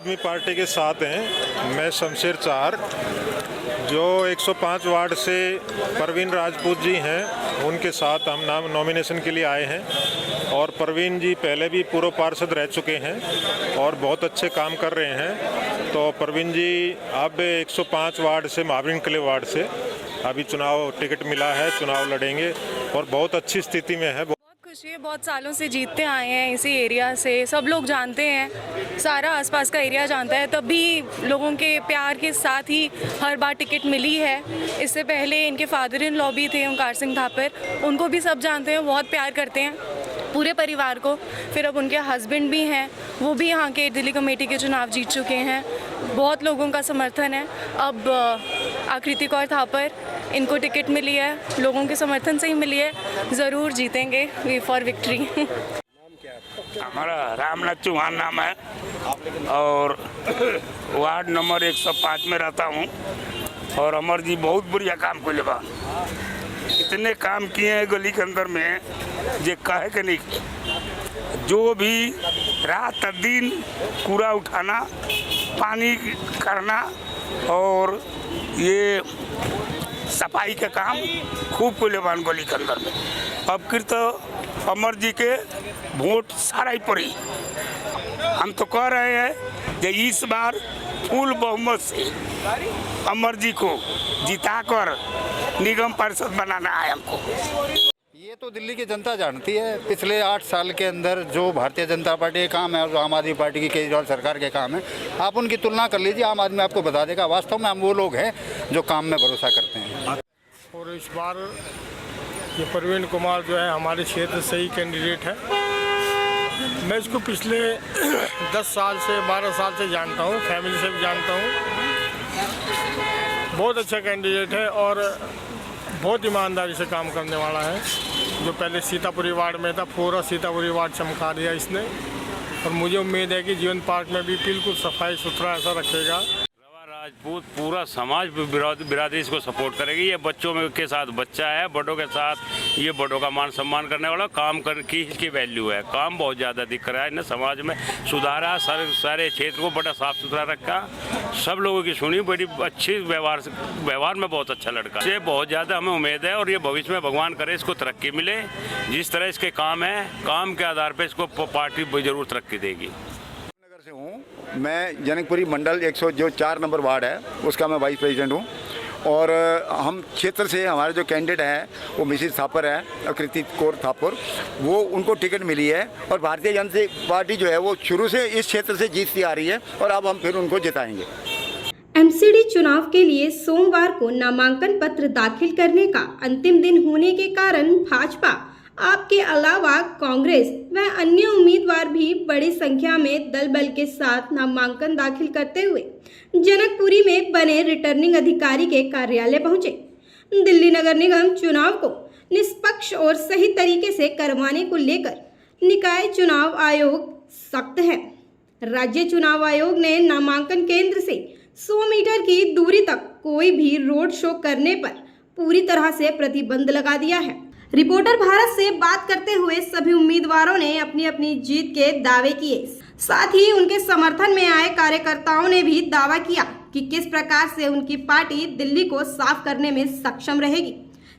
आदमी पार्टी के साथ हैं। मैं शमशेर चार, जो 105 वार्ड से परवीन राजपूत जी हैं, उनके साथ हम नाम नॉमिनेशन के लिए आए हैं। और परवीन जी पहले भी पूर्व पार्षद रह चुके हैं और बहुत अच्छे काम कर रहे हैं। तो परवीन जी अब 105 वार्ड से, महावीर किले वार्ड से अभी चुनाव टिकट मिला है, चुनाव लड़ेंगे और बहुत अच्छी स्थिति में है। खुशी है, बहुत सालों से जीतते आए हैं इसी एरिया से, सब लोग जानते हैं, सारा आसपास का एरिया जानता है। तब भी लोगों के प्यार के साथ ही हर बार टिकट मिली है। इससे पहले इनके फादर इन लॉ भी थे ओंकार सिंह थापर, उनको भी सब जानते हैं, बहुत प्यार करते हैं पूरे परिवार को। फिर अब उनके हस्बैंड भी हैं, वो भी यहाँ के दिल्ली कमेटी के चुनाव जीत चुके हैं। बहुत लोगों का समर्थन है। अब आकृति कौर थापर, इनको टिकट मिली है, लोगों के समर्थन से ही मिली है, ज़रूर जीतेंगे। V for victory. हमारा रामनाथ चौहान नाम है और वार्ड नंबर 105 में रहता हूँ। और अमर जी बहुत बढ़िया काम को लेवा, इतने काम किए हैं गली के अंदर में जे कहे के नहीं। जो भी रात दिन कूड़ा उठाना, पानी करना और ये सफाई का काम खूब को लेवान गली के अंदर में। अब फिर तो अमर जी के वोट सारा ही पड़ी। हम तो कह रहे हैं कि इस बार फुल बहुमत से अमर जी को जिताकर निगम पार्षद बनाना है हमको। ये तो दिल्ली की जनता जानती है। पिछले 8 साल के अंदर जो भारतीय जनता पार्टी के काम है और जो आम आदमी पार्टी की केजरीवाल सरकार के काम है, आप उनकी तुलना कर लीजिए, आम आदमी आपको बता देगा। वास्तव में हम वो लोग हैं जो काम में भरोसा करते हैं। और इस बार ये परवीन कुमार जो है हमारे क्षेत्र से ही कैंडिडेट है। मैं इसको पिछले 10 साल से 12 साल से जानता हूँ, फैमिली से भी जानता हूँ। बहुत अच्छा कैंडिडेट है और बहुत ईमानदारी से काम करने वाला है। जो पहले सीतापुरी वार्ड में था, पूरा सीतापुरी वार्ड चमका दिया इसने। और मुझे उम्मीद है कि जीवन पार्क में भी बिल्कुल सफाई सुथरा ऐसा रखेगा। राजपूत पूरा समाज बिरादरी इसको सपोर्ट करेगी। ये बच्चों में के साथ बच्चा है, बड़ों के साथ ये बड़ों का मान सम्मान करने वाला काम कर की इसकी वैल्यू है। काम बहुत ज़्यादा दिख रहा है, इन्हें समाज में सुधारा, सारे क्षेत्र को बड़ा साफ सुथरा रखा, सब लोगों की सुनी, बड़ी अच्छी व्यवहार में बहुत अच्छा लड़का है। बहुत ज़्यादा हमें उम्मीद है और ये भविष्य में भगवान करे इसको तरक्की मिले। जिस तरह इसके काम है, काम के आधार पर इसको पार्टी जरूर तरक्की देगी। से हूँ मैं, जनकपुरी मंडल 104 नंबर वार्ड है उसका मैं वाइस प्रेसिडेंट हूँ। और हम क्षेत्र से हमारे जो कैंडिडेट हैं वो मिसिस थापर है, आकृति कौर थापर, वो उनको टिकट मिली है। और भारतीय जनता पार्टी जो है वो शुरू से इस क्षेत्र से जीतती आ रही है और अब हम फिर उनको जिताएंगे। एमसीडी चुनाव के लिए सोमवार को नामांकन पत्र दाखिल करने का अंतिम दिन होने के कारण भाजपा, आपके अलावा कांग्रेस व अन्य उम्मीदवार भी बड़ी संख्या में दल बल के साथ नामांकन दाखिल करते हुए जनकपुरी में बने रिटर्निंग अधिकारी के कार्यालय पहुंचे। दिल्ली नगर निगम चुनाव को निष्पक्ष और सही तरीके से करवाने को लेकर निकाय चुनाव आयोग सख्त है। राज्य चुनाव आयोग ने नामांकन केंद्र से 100 मीटर की दूरी तक कोई भी रोड शो करने पर पूरी तरह से प्रतिबंध लगा दिया है। रिपोर्टर भारत से बात करते हुए सभी उम्मीदवारों ने अपनी अपनी जीत के दावे किए। साथ ही उनके समर्थन में आए कार्यकर्ताओं ने भी दावा किया कि किस प्रकार से उनकी पार्टी दिल्ली को साफ करने में सक्षम रहेगी।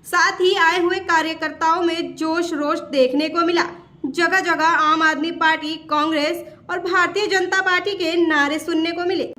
साथ ही आए हुए कार्यकर्ताओं में जोश रोश देखने को मिला। जगह जगह आम आदमी पार्टी, कांग्रेस और भारतीय जनता पार्टी के नारे सुनने को मिले।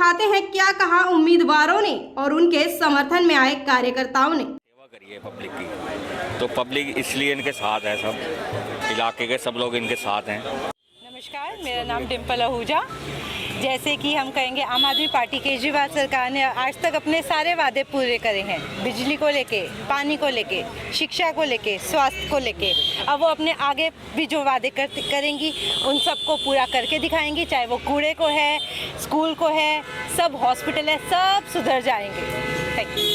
दिखाते हैं क्या कहा उम्मीदवारों ने और उनके समर्थन में आए कार्यकर्ताओं ने। सेवा करिए पब्लिक की, तो पब्लिक इसलिए इनके साथ है, सब इलाके के सब लोग इनके साथ हैं। नमस्कार, मेरा नाम डिम्पल आहूजा। जैसे कि हम कहेंगे आम आदमी पार्टी केजरीवाल सरकार ने आज तक अपने सारे वादे पूरे करे हैं, बिजली को लेके, पानी को लेके, शिक्षा को लेके, स्वास्थ्य को लेके। अब वो अपने आगे भी जो वादे करेंगी उन सबको पूरा करके दिखाएंगी, चाहे वो कूड़े को है, स्कूल को है, सब हॉस्पिटल है, सब सुधर जाएंगे।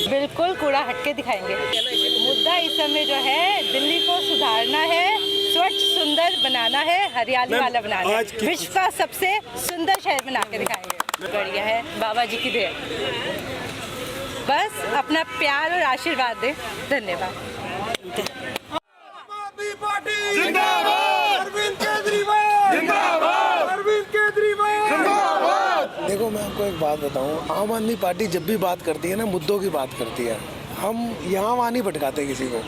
बिल्कुल कूड़ा हट के दिखाएंगे। मुद्दा इस समय जो है दिल्ली को सुधारना है, स्वच्छ सुंदर बनाना है, हरियाली वाला बनाना है, विश्व का सबसे सुंदर शहर बना के दिखाएंगे। बढ़िया है, बाबा जी की देन। बस अपना प्यार और आशीर्वाद दे। धन्यवाद। देखो, मैं आपको एक बात बताऊं, आम आदमी पार्टी जब भी बात करती है ना, मुद्दों की बात करती है। हम यहाँ वहाँ नहीं भटकाते किसी को।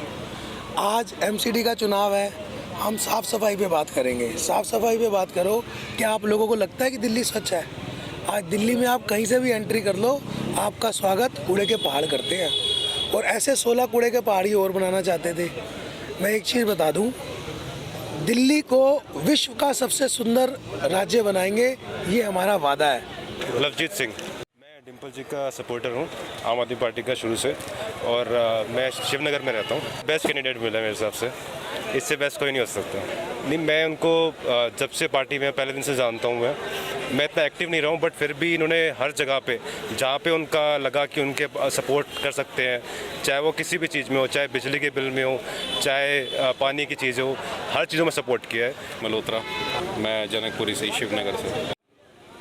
आज एमसीडी का चुनाव है, हम साफ़ सफाई पे बात करेंगे। साफ़ सफाई पे बात करो, क्या आप लोगों को लगता है कि दिल्ली स्वच्छ है? आज दिल्ली में आप कहीं से भी एंट्री कर लो, आपका स्वागत कूड़े के पहाड़ करते हैं। और ऐसे 16 कूड़े के पहाड़ी और बनाना चाहते थे। मैं एक चीज़ बता दूँ, दिल्ली को विश्व का सबसे सुंदर राज्य बनाएंगे, ये हमारा वादा है। लवजीत सिंह, मैं डिम्पल जी का सपोर्टर हूँ, आम आदमी पार्टी का शुरू से, और मैं शिवनगर में रहता हूँ। बेस्ट कैंडिडेट मिला मेरे हिसाब से, इससे बेस्ट कोई नहीं हो सकता। नहीं, मैं उनको जब से पार्टी में पहले दिन से जानता हूँ। मैं इतना एक्टिव नहीं रहा हूँ, बट फिर भी इन्होंने हर जगह पे जहाँ पे उनका लगा कि उनके सपोर्ट कर सकते हैं, चाहे वो किसी भी चीज़ में हो, चाहे बिजली के बिल में हो, चाहे पानी की चीज़ हो, हर चीज़ों में सपोर्ट किया है। मल्होत्रा, मैं जनकपुरी से, शिवनगर से।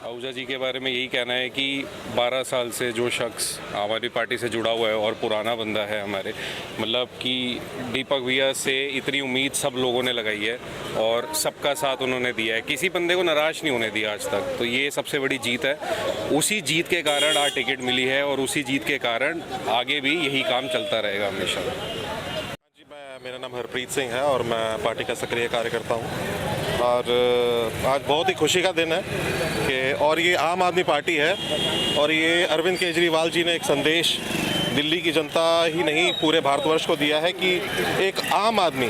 आहूजा जी के बारे में यही कहना है कि 12 साल से जो शख्स आम आदमी पार्टी से जुड़ा हुआ है और पुराना बंदा है हमारे, मतलब कि दीपक भैया से इतनी उम्मीद सब लोगों ने लगाई है और सबका साथ उन्होंने दिया है, किसी बंदे को नाराज़ नहीं होने दिया आज तक। तो ये सबसे बड़ी जीत है। उसी जीत के कारण आज टिकट मिली है और उसी जीत के कारण आगे भी यही काम चलता रहेगा हमेशा। जी, मेरा नाम हरप्रीत सिंह है और मैं पार्टी का सक्रिय कार्यकर्ता हूँ। और आज बहुत ही खुशी का दिन है कि, और ये आम आदमी पार्टी है, और ये अरविंद केजरीवाल जी ने एक संदेश दिल्ली की जनता ही नहीं पूरे भारतवर्ष को दिया है कि एक आम आदमी,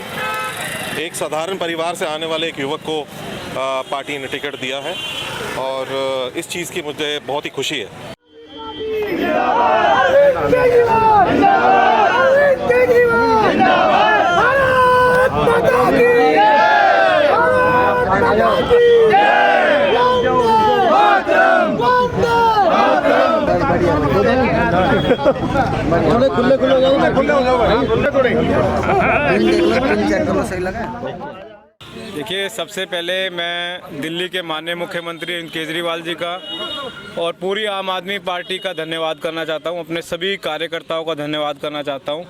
एक साधारण परिवार से आने वाले एक युवक को पार्टी ने टिकट दिया है, और इस चीज़ की मुझे बहुत ही खुशी है। देखिए, सबसे पहले मैं दिल्ली के माननीय मुख्यमंत्री केजरीवाल जी का और पूरी आम आदमी पार्टी का धन्यवाद करना चाहता हूं। अपने सभी कार्यकर्ताओं का धन्यवाद करना चाहता हूं,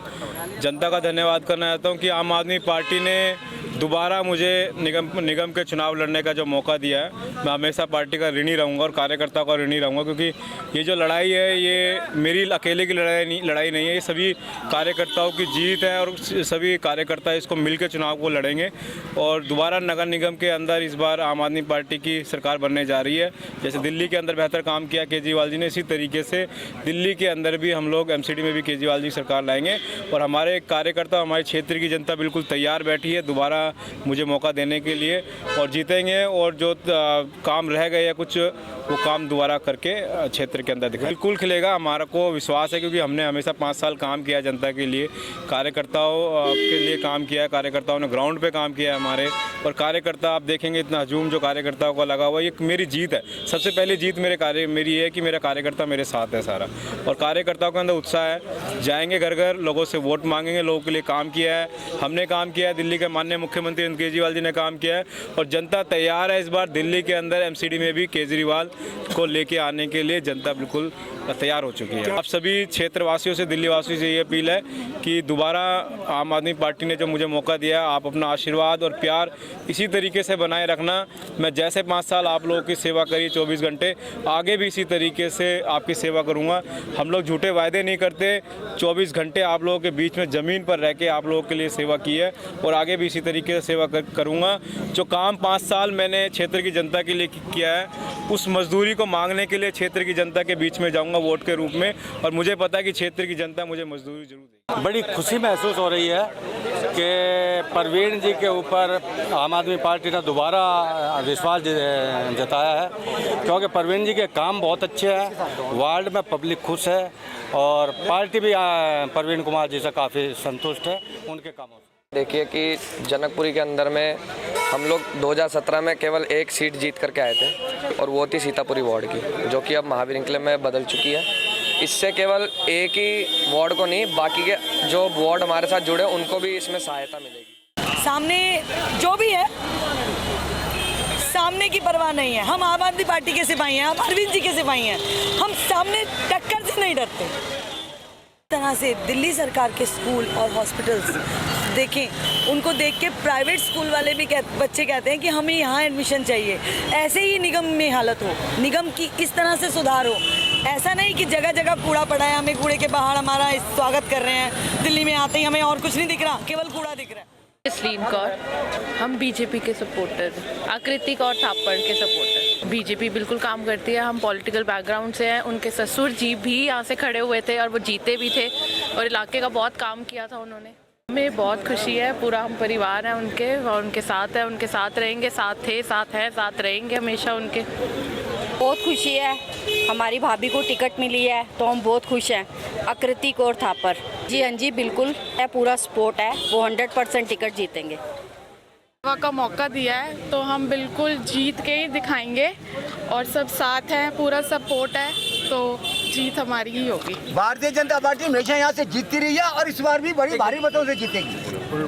जनता का धन्यवाद करना चाहता हूं कि आम आदमी पार्टी ने दोबारा मुझे निगम के चुनाव लड़ने का जो मौका दिया है। मैं हमेशा पार्टी का ऋणी रहूँगा और कार्यकर्ताओं का ऋणी रहूँगा, क्योंकि ये जो लड़ाई है ये मेरी अकेले की लड़ाई नहीं है, ये सभी कार्यकर्ताओं की जीत है और सभी कार्यकर्ता इसको मिलकर चुनाव को लड़ेंगे। और दोबारा नगर निगम के अंदर इस बार आम आदमी पार्टी की सरकार बनने जा रही है। जैसे दिल्ली के अंदर बेहतर काम किया केजरीवाल जी ने, इसी तरीके से दिल्ली के अंदर भी हम लोग एमसीडी में भी केजरीवाल जी सरकार लाएंगे। और हमारे कार्यकर्ता, हमारे क्षेत्र की जनता बिल्कुल तैयार बैठी है दोबारा मुझे मौका देने के लिए, और जीतेंगे। और जो काम रह गए या कुछ, वो काम दोबारा करके क्षेत्र के अंदर दिखा बिल्कुल खिलेगा। हमारा को विश्वास है, क्योंकि हमने हमेशा 5 साल काम किया जनता के लिए, कार्यकर्ताओं के लिए काम किया है, कार्यकर्ताओं ने ग्राउंड पे काम किया है हमारे। और कार्यकर्ता आप देखेंगे इतना हजूम जो कार्यकर्ताओं का लगा हुआ, ये मेरी जीत है। सबसे पहली जीत मेरी है कि मेरा कार्यकर्ता मेरे साथ है सारा, और कार्यकर्ताओं के अंदर उत्साह है। जाएंगे घर घर, लोगों से वोट मांगेंगे, लोगों के लिए काम किया है, हमने काम किया है, दिल्ली के माननीय मुख्यमंत्री केजरीवाल जी ने काम किया है, और जनता तैयार है इस बार दिल्ली के अंदर एमसीडी में भी केजरीवाल को लेके आने के लिए। जनता बिल्कुल तैयार हो चुकी है। आप सभी क्षेत्रवासियों से, दिल्ली वासियों से ये अपील है कि दोबारा आम आदमी पार्टी ने जो मुझे मौका दिया, आप अपना आशीर्वाद और प्यार इसी तरीके से बनाए रखना। मैं जैसे 5 साल आप लोगों की सेवा करी 24 घंटे, आगे भी इसी तरीके से आपकी सेवा करूँगा। हम लोग झूठे वायदे नहीं करते। 24 घंटे आप लोगों के बीच में ज़मीन पर रह के आप लोगों के लिए सेवा की है और आगे भी इसी तरीके से सेवा करूँगा। जो काम 5 साल मैंने क्षेत्र की जनता के लिए किया है, उस मजदूरी को मांगने के लिए क्षेत्र की जनता के बीच में जाऊंगा वोट के रूप में, और मुझे पता है कि क्षेत्र की जनता मुझे मजदूरी जरूर देगी। बड़ी खुशी महसूस हो रही है कि परवीन जी के ऊपर आम आदमी पार्टी ने दोबारा विश्वास जताया है, क्योंकि परवीन जी के काम बहुत अच्छे हैं, वार्ड में पब्लिक खुश है और पार्टी भी परवीन कुमार जी से काफ़ी संतुष्ट है उनके कामों से। देखिए कि जनकपुरी के अंदर में हम लोग 2017 में केवल 1 सीट जीत करके आए थे और वो थी सीतापुरी वार्ड की, जो कि अब महावीर इंक्लेव में बदल चुकी है। इससे केवल एक ही वार्ड को नहीं, बाकी के जो वार्ड हमारे साथ जुड़े उनको भी इसमें सहायता मिलेगी। सामने जो भी है, सामने की परवाह नहीं है। हम आम आदमी पार्टी के सिपाही हैं, हम अरविंद जी के सिपाही हैं, हम सामने टक्कर से नहीं डरते। तरह से दिल्ली सरकार के स्कूल और हॉस्पिटल्स देखें, उनको देख के प्राइवेट स्कूल वाले भी बच्चे कहते हैं कि हमें यहाँ एडमिशन चाहिए। ऐसे ही निगम में हालत हो, निगम की इस तरह से सुधार हो। ऐसा नहीं कि जगह जगह कूड़ा पड़ा है, हमें कूड़े के बाहर हमारा स्वागत कर रहे हैं। दिल्ली में आते ही हमें और कुछ नहीं दिख रहा, केवल कूड़ा दिख रहा है। जसलीन कौर, हम बीजेपी के सपोर्टर, आकृति कौर थापड़ के सपोर्टर। बीजेपी बिल्कुल काम करती है, हम पॉलिटिकल बैकग्राउंड से हैं। उनके ससुर जी भी यहाँ से खड़े हुए थे और वो जीते भी थे और इलाके का बहुत काम किया था उन्होंने। हमें बहुत खुशी है, पूरा हम परिवार है उनके और उनके साथ है, उनके साथ रहेंगे, साथ थे, साथ हैं, साथ रहेंगे हमेशा उनके। बहुत खुशी है, हमारी भाभी को टिकट मिली है तो हम बहुत खुश हैं। आकृति कौर थापर जी, हाँ जी बिल्कुल है, पूरा सपोर्ट है, वो 100% टिकट जीतेंगे। सेवा का मौका दिया है तो हम बिल्कुल जीत के ही दिखाएंगे और सब साथ हैं, पूरा सपोर्ट है तो जीत हमारी ही होगी। भारतीय जनता पार्टी हमेशा यहाँ से जीतती रही है और इस बार भी बड़ी भारी मतों से जीतेगी।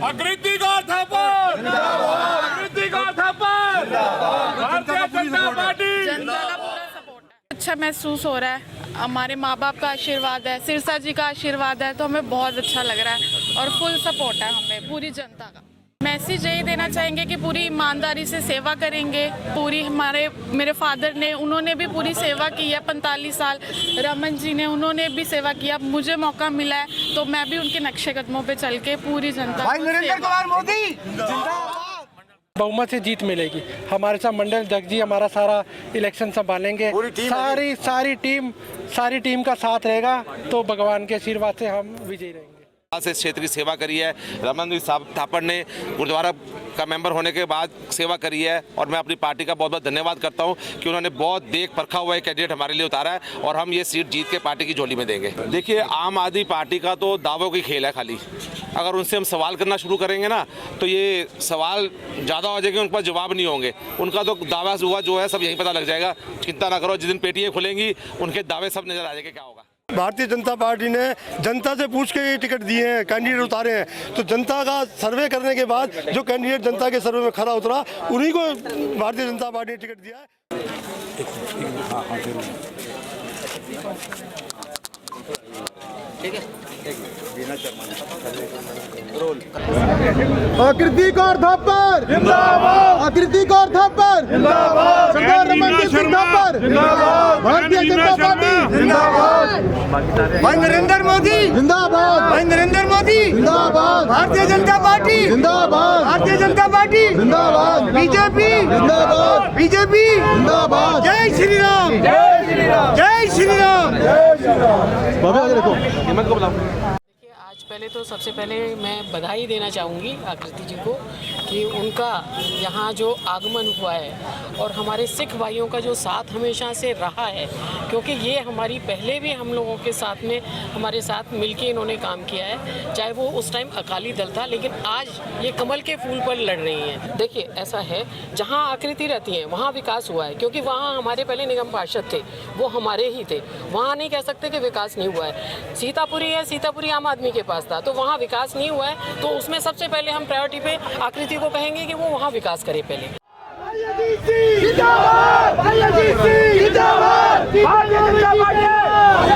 आकृति कौर थापर जिंदाबाद, आकृति कौर थापर जिंदाबाद, भारतीय जनता पार्टी। जनता का पूरा सपोर्ट है। अच्छा महसूस हो रहा है, हमारे माँ बाप का आशीर्वाद है, सिरसा जी का आशीर्वाद है, तो हमें बहुत अच्छा लग रहा है और फुल सपोर्ट है हमें पूरी जनता का। मैसेज यही देना चाहेंगे कि पूरी ईमानदारी से सेवा करेंगे। पूरी मेरे फादर ने, उन्होंने भी पूरी सेवा की है 45 साल। रमन जी ने, उन्होंने भी सेवा किया। मुझे मौका मिला है तो मैं भी उनके नक्शे कदमों पे चल के पूरी जनता को नरेंद्र कुमार मोदी बहुमत से जीत मिलेगी। हमारे साथ मंडल अध्यक्ष जी हमारा सारा इलेक्शन संभालेंगे, सारी टीम का साथ रहेगा तो भगवान के आशीर्वाद से हम विजयी रहेंगे। से क्षेत्र की सेवा करी है। रमन थापड़ ने गुरुद्वारा का मेंबर होने के बाद सेवा करी है और मैं अपनी पार्टी का बहुत बहुत धन्यवाद करता हूं कि उन्होंने बहुत देख परखा हुआ एक कैंडिडेट हमारे लिए उतारा है और हम ये सीट जीत के पार्टी की झोली में देंगे। देखिए, आम आदमी पार्टी का तो दावों की खेल है खाली। अगर उनसे हम सवाल करना शुरू करेंगे ना तो ये सवाल ज़्यादा हो जाएंगे, उनके पास जवाब नहीं होंगे। उनका तो दावा हुआ जो है सब यहीं पता लग जाएगा। चिंता ना करो, जिस दिन पेटियाँ खुलेंगी उनके दावे सब नजर आ जाएंगे क्या होगा। भारतीय जनता पार्टी ने जनता से पूछ के ये टिकट दिए हैं, कैंडिडेट उतारे हैं, तो जनता का सर्वे करने के बाद जो कैंडिडेट जनता के सर्वे में खरा उतरा उन्हीं को भारतीय जनता पार्टी ने टिकट दिया है। आकृति कौर थापर जिंदाबाद, आकृति कौर थापर जिंदाबाद, सरदार रमनदीप सिंह थापर जिंदाबाद, भारतीय जनता पार्टी जिंदाबाद, भाई नरेंद्र मोदी जिंदाबाद, भाई नरेंद्र मोदी जिंदाबाद, भारतीय जनता पार्टी जिंदाबाद, भारतीय जनता पार्टी जिंदाबाद, बीजेपी जिंदाबाद, बीजेपी जिंदाबाद। जय श्री राम, जय श्री राम, जय श्री राम, जय श्री राम। बाबा आगे देखो, हिम्मत को बुलाओ। पहले तो सबसे पहले मैं बधाई देना चाहूँगी आकृति जी को कि उनका यहाँ जो आगमन हुआ है और हमारे सिख भाइयों का जो साथ हमेशा से रहा है, क्योंकि ये हमारी पहले भी हम लोगों के साथ में हमारे साथ मिलके इन्होंने काम किया है, चाहे वो उस टाइम अकाली दल था, लेकिन आज ये कमल के फूल पर लड़ रही हैं। देखिए, ऐसा है जहाँ आकृति रहती हैं वहाँ विकास हुआ है, क्योंकि वहाँ हमारे पहले निगम पार्षद थे, वो हमारे ही थे। वहाँ नहीं कह सकते कि विकास नहीं हुआ है। सीतापुरी है, सीतापुरी आम आदमी के पास था तो वहाँ विकास नहीं हुआ है, तो उसमें सबसे पहले हम प्रायोरिटी पे आकृति को कहेंगे कि वो वहाँ विकास करे पहले। जिंदाबाद, जिंदाबाद, भारतीय जनता पार्टी।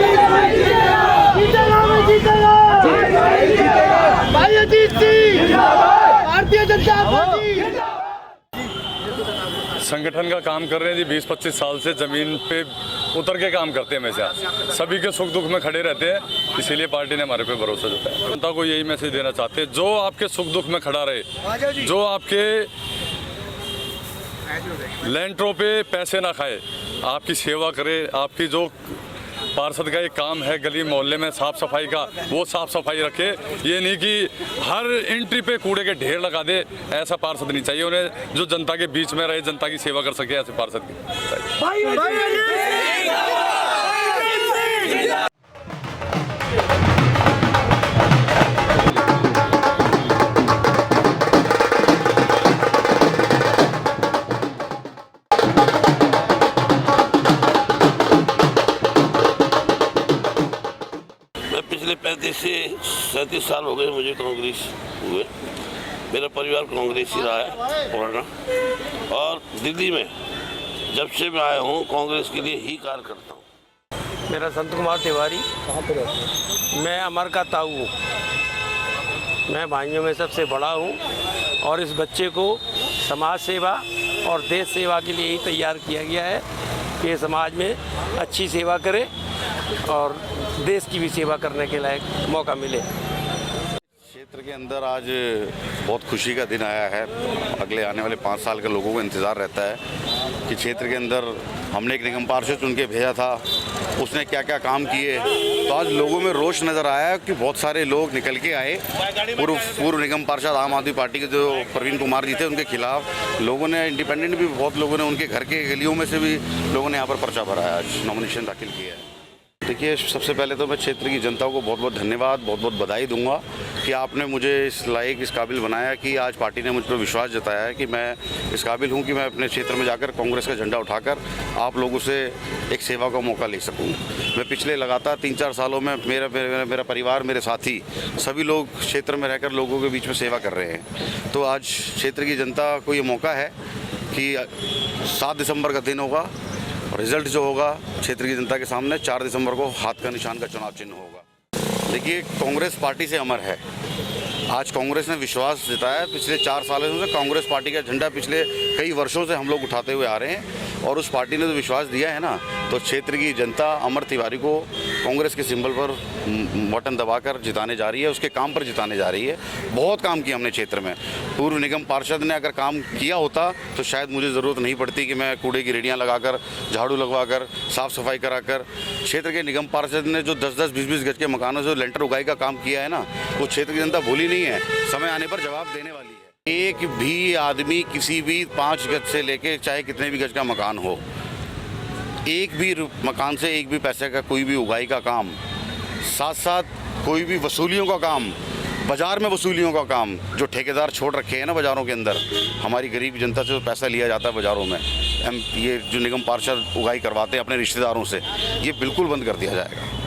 संगठन का काम कर रहे हैं जी 20-25 साल से, ज़मीन पे उतर के काम करते हैं हमेशा, सभी के सुख दुख में खड़े रहते हैं, इसीलिए पार्टी ने हमारे पे भरोसा जताया। जनता को यही मैसेज देना चाहते हैं, जो आपके सुख दुख में खड़ा रहे, जो आपके लैंडरों पे पैसे ना खाए, आपकी सेवा करे, आपकी जो पार्षद का एक काम है गली मोहल्ले में साफ सफाई का, वो साफ सफाई रखे। ये नहीं कि हर एंट्री पे कूड़े के ढेर लगा दे, ऐसा पार्षद नहीं चाहिए। उन्हें जो जनता के बीच में रहे, जनता की सेवा कर सके, ऐसे पार्षद चाहिए। पिछले 35 से 37 साल हो गए मुझे कांग्रेस हुए। मेरा परिवार कांग्रेस ही रहा है पुराना, और दिल्ली में जब से मैं आया हूँ कांग्रेस के लिए ही कार्य करता हूँ। मेरा संत कुमार तिवारी, मैं अमर का ताऊ हूँ, मैं भाइयों में सबसे बड़ा हूँ और इस बच्चे को समाज सेवा और देश सेवा के लिए ही तैयार किया गया है कि समाज में अच्छी सेवा करे और देश की भी सेवा करने के लायक मौका मिले। क्षेत्र के अंदर आज बहुत खुशी का दिन आया है। अगले आने वाले 5 साल के लोगों को इंतज़ार रहता है कि क्षेत्र के अंदर हमने एक निगम पार्षद चुन के भेजा था, उसने क्या क्या काम किए। तो आज लोगों में रोष नज़र आया कि बहुत सारे लोग निकल के आए। पूर्व निगम पार्षद आम आदमी पार्टी के जो प्रवीण कुमार जी थे, उनके खिलाफ लोगों ने, इंडिपेंडेंट भी बहुत लोगों ने, उनके घर के गलियों में से भी लोगों ने यहाँ पर पर्चा भरा है, आज नॉमिनेशन दाखिल किया है। देखिए, सबसे पहले तो मैं क्षेत्र की जनता को बहुत बहुत धन्यवाद, बहुत बहुत बधाई दूंगा कि आपने मुझे इस लायक, इस काबिल बनाया कि आज पार्टी ने मुझ पर विश्वास जताया है कि मैं इस काबिल हूं कि मैं अपने क्षेत्र में जाकर कांग्रेस का झंडा उठाकर आप लोगों से एक सेवा का मौका ले सकूं। मैं पिछले लगातार 3-4 सालों में मेरा परिवार, मेरे साथी, सभी लोग क्षेत्र में रहकर लोगों के बीच में सेवा कर रहे हैं। तो आज क्षेत्र की जनता को ये मौका है कि 7 दिसंबर का दिन होगा, रिजल्ट जो होगा क्षेत्र की जनता के सामने 4 दिसंबर को हाथ का निशान का चुनाव चिन्ह होगा। देखिए, कांग्रेस पार्टी से अमर है। आज कांग्रेस ने विश्वास जताया। पिछले 4 सालों से कांग्रेस पार्टी का झंडा पिछले कई वर्षों से हम लोग उठाते हुए आ रहे हैं, और उस पार्टी ने तो विश्वास दिया है ना, तो क्षेत्र की जनता अमर तिवारी को कांग्रेस के सिंबल पर बटन दबाकर जिताने जा रही है, उसके काम पर जिताने जा रही है। बहुत काम किया हमने क्षेत्र में। पूर्व निगम पार्षद ने अगर काम किया होता तो शायद मुझे ज़रूरत नहीं पड़ती कि मैं कूड़े की रेडियाँ लगाकर, झाड़ू लगवाकर, साफ़ सफाई कराकर। क्षेत्र के निगम पार्षद ने जो 10-10, 20-20 गज के मकानों से लेंटर उगाई का काम किया है ना, वो क्षेत्र की जनता भूली नहीं है, समय आने पर जवाब देने वाली है। एक भी आदमी किसी भी 5 गज से लेके चाहे कितने भी गज का मकान हो, एक भी मकान से एक भी पैसे का कोई भी उगाई का काम, साथ साथ कोई भी वसूलियों का काम, बाज़ार में वसूलियों का काम जो ठेकेदार छोड़ रखे हैं ना बाज़ारों के अंदर, हमारी गरीब जनता से जो पैसा लिया जाता है बाज़ारों में, ये जो निगम पार्षद उगाई करवाते हैं अपने रिश्तेदारों से, ये बिल्कुल बंद कर दिया जाएगा।